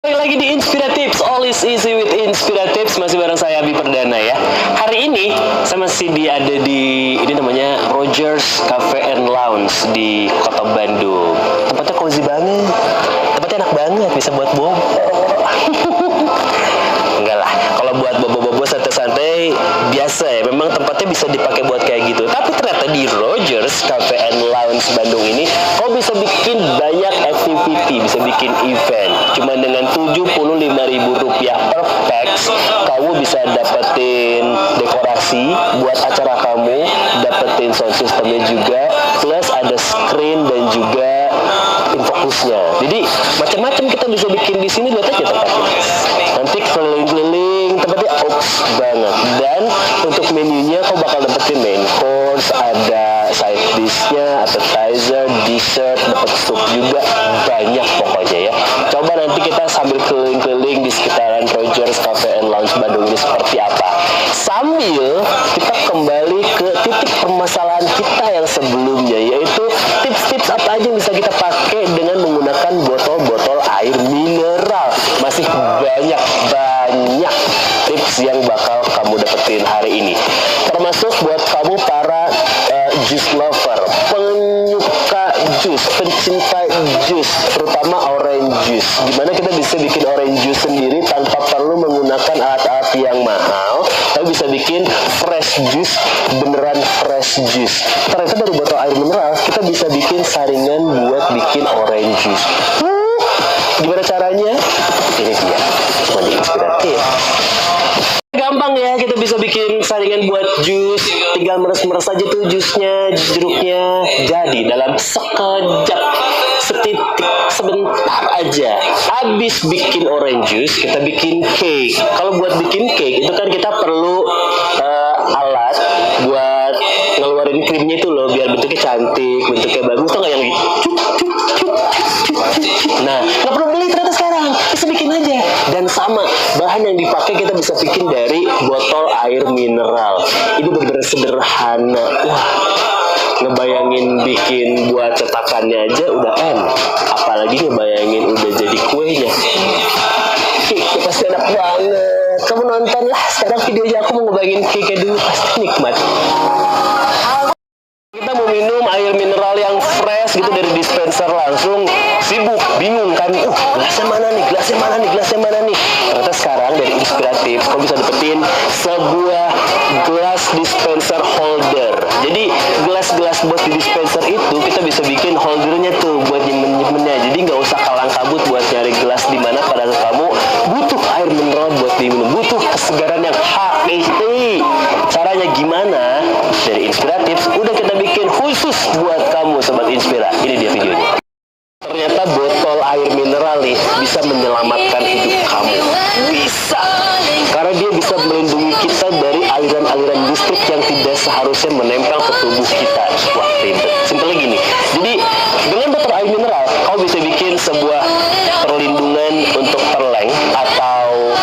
Balik lagi di Inspiratives, all is easy with Inspiratives. Masih bareng saya Abi Perdana ya. Hari ini saya masih ada di ini namanya Rogers Cafe and Lounge di Kota Bandung. Tempatnya cozy banget, tempatnya enak banget, bisa buat bobo. Enggak lah, kalau buat bobo-bobo santai-santai biasa ya. Memang tempatnya bisa dipakai buat kayak gitu. Tapi ternyata di Rogers Cafe and Lounge Bandung ini, kau bisa bikin banyak activity, bisa bikin event. Cuma dengan Rp75.000 per pax, kamu bisa dapetin dekorasi buat acara kamu, dapetin sound systemnya juga, plus ada screen dan juga infokusnya. Jadi macam-macam kita bisa bikin di sini. Lihat aja tempatnya. Nanti keliling-keliling, tempatnya oaks banget. Dan untuk menunya kau bakal dapetin main course, ada side dishnya, appetizer, dessert, dapat sup juga, banyak pokoknya ya. Coba nanti kita sambil keliling-keliling di sekitaran Rogers Cafe and Lounge Bandung ini seperti apa. Sambil kita kembali ke titik permasalahan kita yang sebelumnya, yaitu tips-tips apa aja yang bisa kita pakai dengan menggunakan botol-botol air mineral. Masih banyak tips yang bakal kamu dapetin hari ini. Termasuk buat kamu para juice lover, penyuka jus, pencinta jus, terutama orange juice. Gimana kita bisa bikin orange juice sendiri tanpa perlu menggunakan alat-alat yang mahal, tapi bisa bikin fresh juice, beneran fresh juice. Ternyata dari botol air mineral kita bisa bikin saringan buat bikin orange juice. Gimana caranya? Ini dia, cuma di Inspiratif. Gampang ya, kita bisa bikin saringan buat jus. Tinggal meres-meres aja tuh jusnya, jeruknya. Jadi dalam sekejap, setitik, sebentar aja. Abis bikin orange juice, kita bikin cake. Kalau buat bikin cake, itu kan kita perlu alat buat ngeluarin krimnya itu loh, biar bentuknya cantik, bentuknya bagus. Tuh nggak yang nah, nggak perlu beli ternyata sekarang, bisa bikin aja. Dan sama, bahan yang dipakai kita bisa bikin dari botol air mineral. Ini benar-benar sederhana. Wah, ngebayangin bikin buat cetakannya aja udah enak, apalagi ngebayangin udah jadi kuenya. Cake pasti enak banget. Kamu nonton lah sekarang videonya, aku mau ngebayangin cake dulu, pasti nikmat. Kita mau minum air mineral yang fresh gitu dari dispenser langsung, sibuk, bingung kan, gelasnya mana nih, gelasnya mana nih, gelasnya mana nih. Ternyata sekarang dari Inspiratif, kau bisa dapetin sebuah gelas dispenser holder. Jadi gelas-gelas buat di dispenser itu kita bisa bikin holdernya tuh buat nyemen-nyemennya. Jadi nggak usah kalang kabut buat nyari gelas di mana padahal kamu butuh air mineral buat diminum, butuh kesegaran yang hakiki. Caranya gimana? Dari Inspiratif udah kita bikin khusus buat kamu Sobat Inspira. Ini dia videonya. Ternyata botol air mineral nih bisa menyelamatkan hidup kamu. Bisa. Karena dia bisa melindungi kita dari aliran-aliran listrik yang tidak seharusnya menempel ke tubuh kita. Wah, ribet. Simpelnya gini. Jadi, dengan botol air mineral, kau bisa bikin sebuah perlindungan untuk terleng atau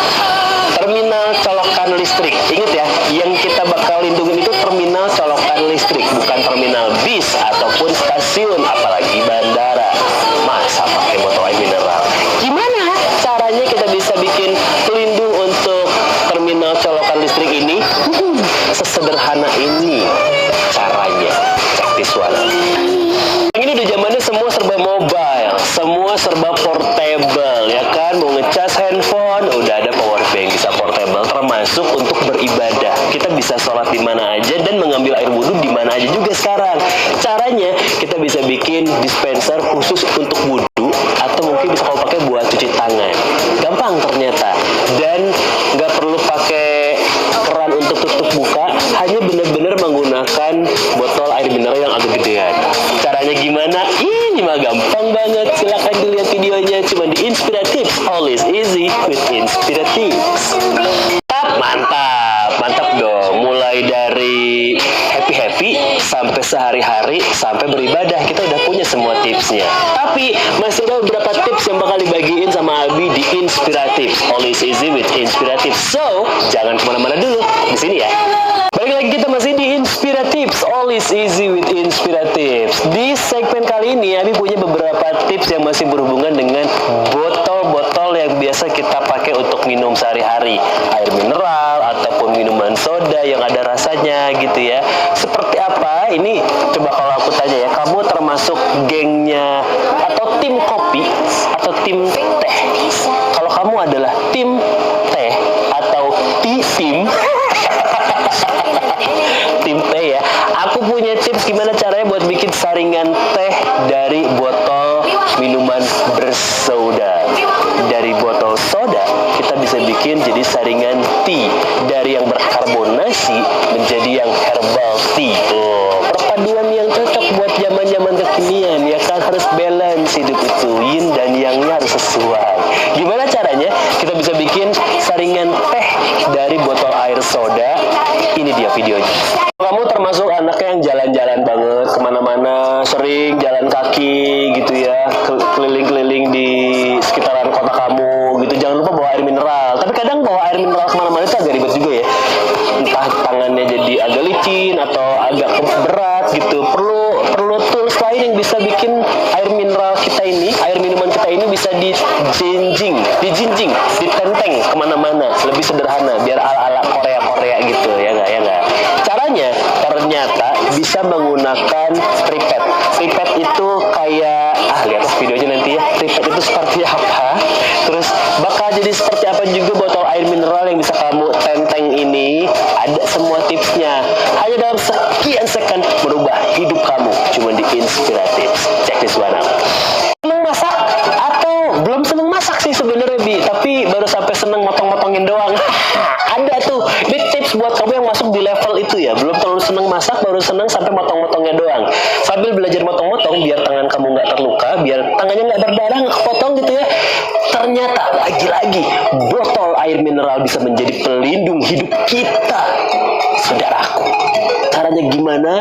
terminal colokan listrik. Ingat ya, yang kita bakal lindungin itu terminal colokan listrik, bukan terminal bis ataupun stasiun, apalagi bandara. Masa pakai botol air mineral? Gimana caranya kita bisa bikin pelindung untuk terminal colokan listrik ini? Sesederhana ini caranya. Cek this one. Yang ini udah zamannya semua serba mobile, semua serba portable, ya kan? Mau ngecas handphone, udah ada power bank, bisa portable, termasuk untuk beribadah. Kita bisa sholat di mana aja dan mengambil air wudhu di mana aja juga sekarang. Caranya kita bisa bikin dispenser khusus untuk wudhu, atau mungkin bisa kau pakai buat cuci tangan. Gampang ternyata, dan nggak perlu pakai keran untuk tutup buka, hanya benar-benar menggunakan botol air mineral yang agak gedean. Caranya gimana? Ini mah gampang banget. Silahkan dilihat videonya, cuma di Inspiratif. Always easy with Inspiratif. Mantap dong. Mulai dari happy sampai sehari-hari sampai beribadah, kita udah punya semua tipsnya. Tapi masih ada beberapa tips yang bakal dibagiin sama Abi di Inspiratif. Always easy with Inspiratif. So, jangan kemana-mana dulu. Di sini ya. Balik lagi, kita masih di Inspiratif. Always easy with Inspiratif. Di segmen kali ini Abi punya beberapa tips yang masih berhubungan dengan botol-botol yang biasa kita pakai untuk minum sehari-hari, air mineral ataupun minuman soda yang ada rasanya gitu ya. Seperti apa? Ini coba kalau aku tanya ya, kamu termasuk gengnya atau tim kopi atau tim teh? Kalau kamu adalah tim teh atau tim tim teh ya, aku punya tips gimana caranya buat bikin saringan teh dari botol minuman bersoda. Dari botol soda kita bisa bikin jadi saringan tea, dari yang berkarbonasi menjadi yang herbal tea. Oh, perpaduan yang cocok buat zaman-zaman kekinian ya kan, harus balance hidup itu, yin dan yang-nya harus sesuai. Gimana caranya kita bisa bikin saringan teh dari botol air soda? Ini dia videonya. Kamu termasuk anaknya yang jalan-jalan banget kemana-mana, sering jalan kaki gitu ya, keliling-keliling di sekitaran kota kamu gitu. Jangan lupa bawa air mineral. Tapi kadang bawa air mineral kemana-mana itu agak ribet juga ya. Entah tangannya jadi agak licin atau agak berat gitu. Perlu tools lain yang bisa bikin air mineral kita ini, air minuman kita ini bisa dijinjing, ditenteng kemana-mana. Lebih sederhana, biar ala-ala Korea gitu ya nggak? Caranya ternyata bisa menggunakan tripet. Tripet itu kayak lihat videonya nanti ya. Tripet itu seperti apa? Terus bakal jadi seperti apa juga botol air mineral yang bisa kamu tenteng ini. Ada semua tipsnya. Hanya dalam sekian second merubah hidup kamu. Cuma di Inspiratif. Check this one out. Seneng masak atau belum seneng masak sih sebenarnya Bi, tapi baru sampai seneng motong-motongin doang. Ada tuh, ini tips buat kamu yang masuk di level itu ya, belum terlalu seneng masak, baru seneng sampai motong-motongnya doang. Sambil belajar motong-motong, biar tangan kamu nggak terluka, biar tangannya nggak berdarah, nggak kepotong gitu ya. Ternyata lagi-lagi botol air mineral bisa menjadi pelindung hidup kita, saudaraku. Caranya gimana?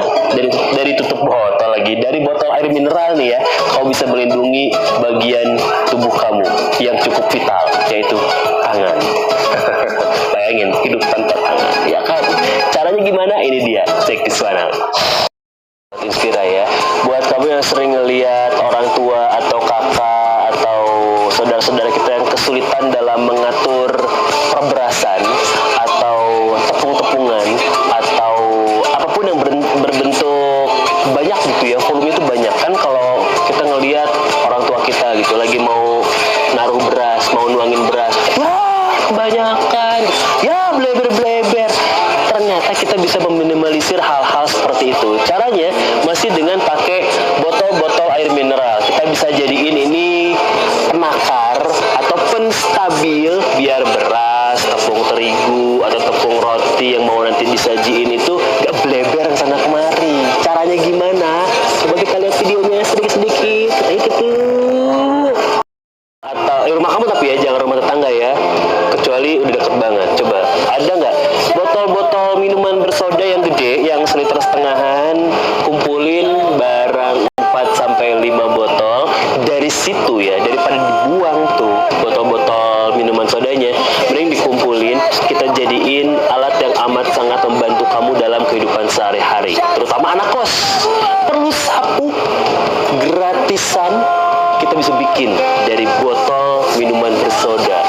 Dari tutup botol lagi, dari botol air mineral nih ya, kau bisa melindungi bagian tubuh kamu yang cukup vital, yaitu tangan. Bayangin hidup tanpa tangan, ya kan? Caranya gimana? Ini dia, check this one out. Inspira ya, buat kamu yang sering ngelihat orang tua atau kakak atau saudara-saudara kita yang kesulitan dalam mengatur perberasan atau tepung-tepungan atau apapun yang berbentuk banyak gitu ya, volume itu banyak kan. Kalau kita ngelihat orang tua kita gitu lagi mau naruh beras, mau nuangin beras, kebanyakan ya, bleber-bleber. Ternyata kita bisa meminimalisir hal-hal seperti itu. Caranya masih dengan pakai botol-botol air mineral. Kita bisa jadiin ini penakar atau penstabil biar beras, tepung terigu atau tepung roti yang mau nanti disajiin itu gak bleber sana kemari. Caranya gimana? Coba kita lihat videonya sedikit-sedikit. Kita ikut dulu. Atau rumah kamu tapi ya, jangan rumah tetangga ya, kecuali udah deket banget. Coba ada nggak botol-botol minuman bersoda yang gede, yang seliter setengahan, kumpulin barang 4-5 botol dari situ ya, daripada dibuang tuh botol-botol minuman sodanya, mending dikumpulin, kita jadiin alat yang amat sangat membantu kamu dalam kehidupan sehari-hari, terutama anak kos. Perlu sapu gratisan, kita bisa bikin dari botol minuman bersoda.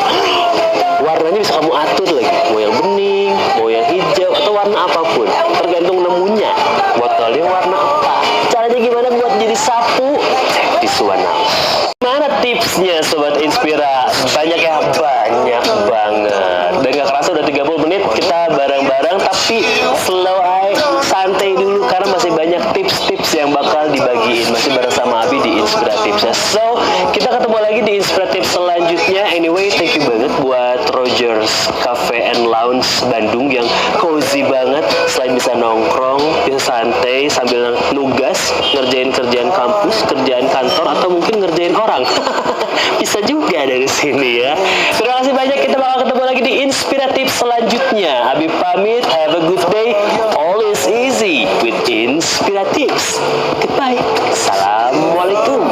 Warnanya bisa kamu atur lagi, mau yang bening, mau yang hijau, atau warna apapun, tergantung nemunya botolnya warna apa. Caranya gimana buat jadi sapu? Cek di Suwana. Mana tipsnya Sobat Inspira? Banyak ya, banyak banget. Dan gak kerasa udah 30 menit kita bareng-bareng, tapi slow santai dulu karena masih banyak tips-tips yang bakal dibagiin. Masih bareng sama Abi di Inspiratif. So, kita ketemu lagi di Inspiratif selanjutnya. Anyway, thank you banget buat Rogers Cafe and Lounge Bandung yang cozy banget. Selain bisa nongkrong, bisa santai sambil nugas, ngerjain kerjaan kampus, kerjaan kantor, atau mungkin ngerjain orang. Bisa juga dari sini ya. Terima kasih banyak, kita bakal ketemu lagi di Inspiratif selanjutnya. Abi pamit, have a good day. All is easy with Inspiratif. Goodbye. Assalamualaikum.